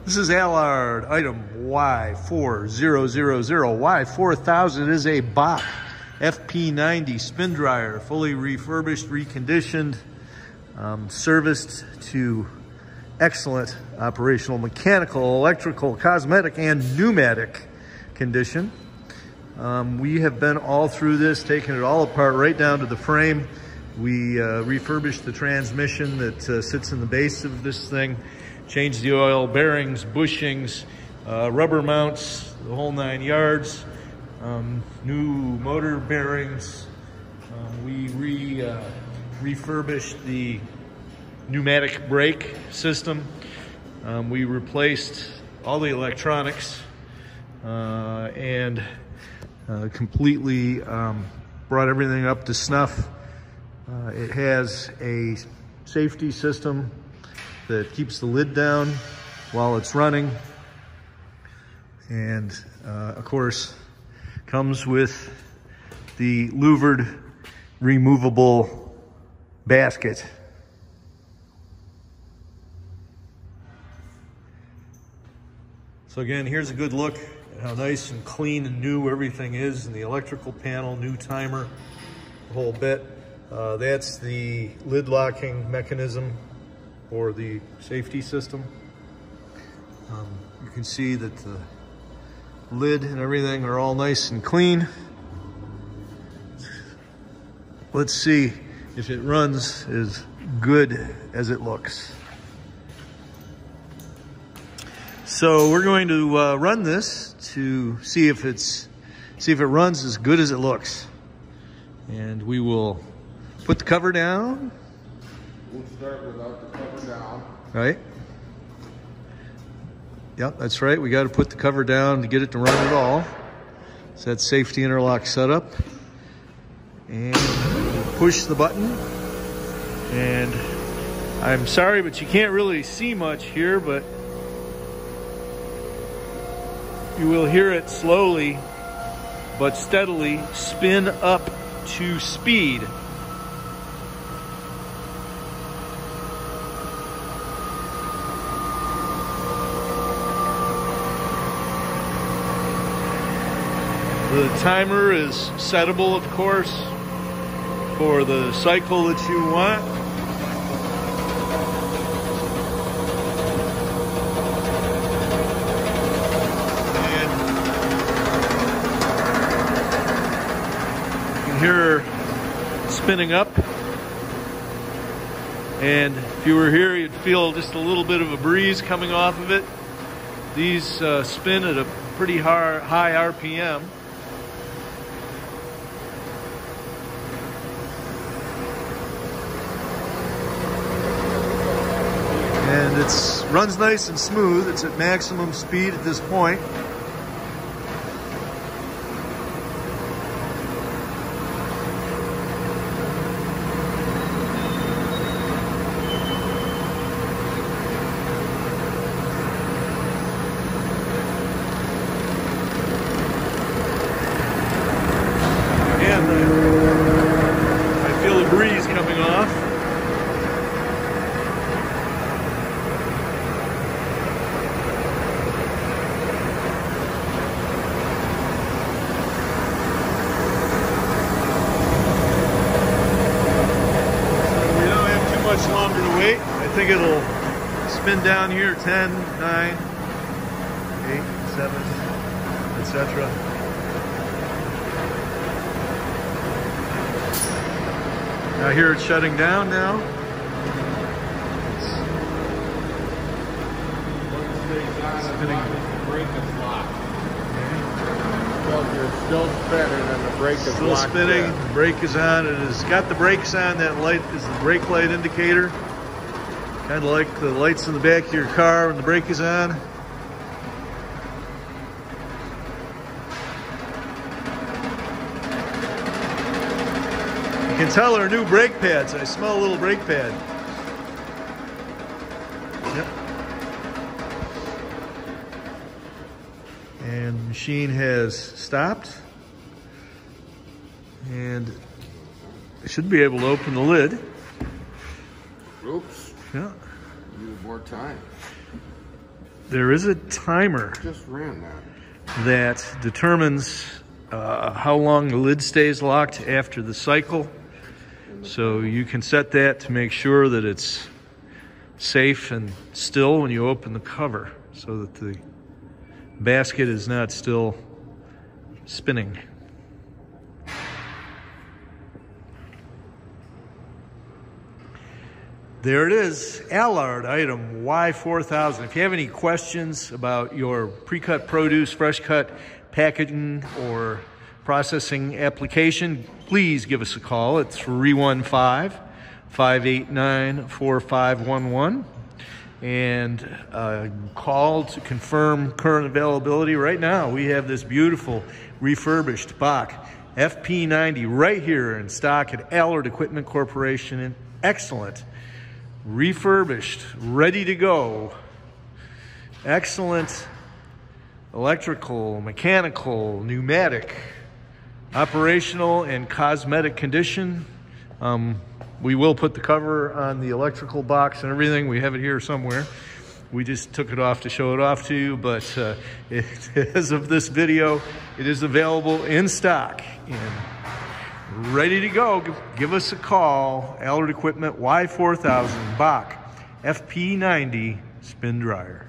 This is Alard, item Y4000. Y4000 is a Bock FP-90 spin dryer, fully refurbished, reconditioned, serviced to excellent operational, mechanical, electrical, cosmetic, and pneumatic condition. We have been all through this, taking it all apart right down to the frame. We refurbished the transmission that sits in the base of this thing, changed the oil, bearings, bushings, rubber mounts, the whole 9 yards, new motor bearings. We refurbished the pneumatic brake system. We replaced all the electronics and completely brought everything up to snuff. It has a safety system that keeps the lid down while it's running, and of course comes with the Louvered removable basket. So again, here's a good look at how nice and clean and new everything is in the electrical panel, new timer, the whole bit. That's the lid locking mechanism for the safety system. You can see that the lid and everything are all nice and clean. Let's see if it runs as good as it looks. So we're going to run this to see if it runs as good as it looks, and we will put the cover down. We'll start without the cover down. Right. Yep, that's right. We got to put the cover down to get it to run at all. So that's safety interlock setup. And push the button. And I'm sorry, but you can't really see much here, but you will hear it slowly but steadily spin up to speed. The timer is settable, of course, for the cycle that you want. And you can hear her spinning up. And if you were here, you'd feel just a little bit of a breeze coming off of it. These spin at a pretty high RPM. And it runs nice and smooth. It's at maximum speed at this point. And I feel a breeze coming off. Much longer to wait. I think it'll spin down here 10, 9, 8, 7, etc. Now here it's shutting down now. Spinning. The brake is locked. Well, you're still spinning and the brake is locked. Still spinning, the brake is on. It has got the brakes on. That light is the brake light indicator. Kind of like the lights in the back of your car when the brake is on. You can tell they're new brake pads. I smell a little brake pad. Yep. And the machine has stopped. And I should be able to open the lid. Oops. Yeah. Need more time. there is a timer Just ran that. that determines how long the lid stays locked after the cycle. So you can set that to make sure that it's safe and still when you open the cover, so that the basket is not still spinning. There it is, Alard item Y4000. If you have any questions about your pre-cut produce, fresh cut packaging, or processing application, please give us a call at 315-589-4511 and call to confirm current availability. Right now we have this beautiful refurbished Bock FP-90 right here in stock at Alard Equipment Corporation. In excellent, refurbished, ready to go, excellent electrical, mechanical, pneumatic, operational, and cosmetic condition. We will put the cover on the electrical box and everything. We have it here somewhere. We just took it off to show it off to you, but as of this video, it is available in stock and ready to go. Give us a call. Alard Equipment Y4000 Bock FP-90 spin dryer.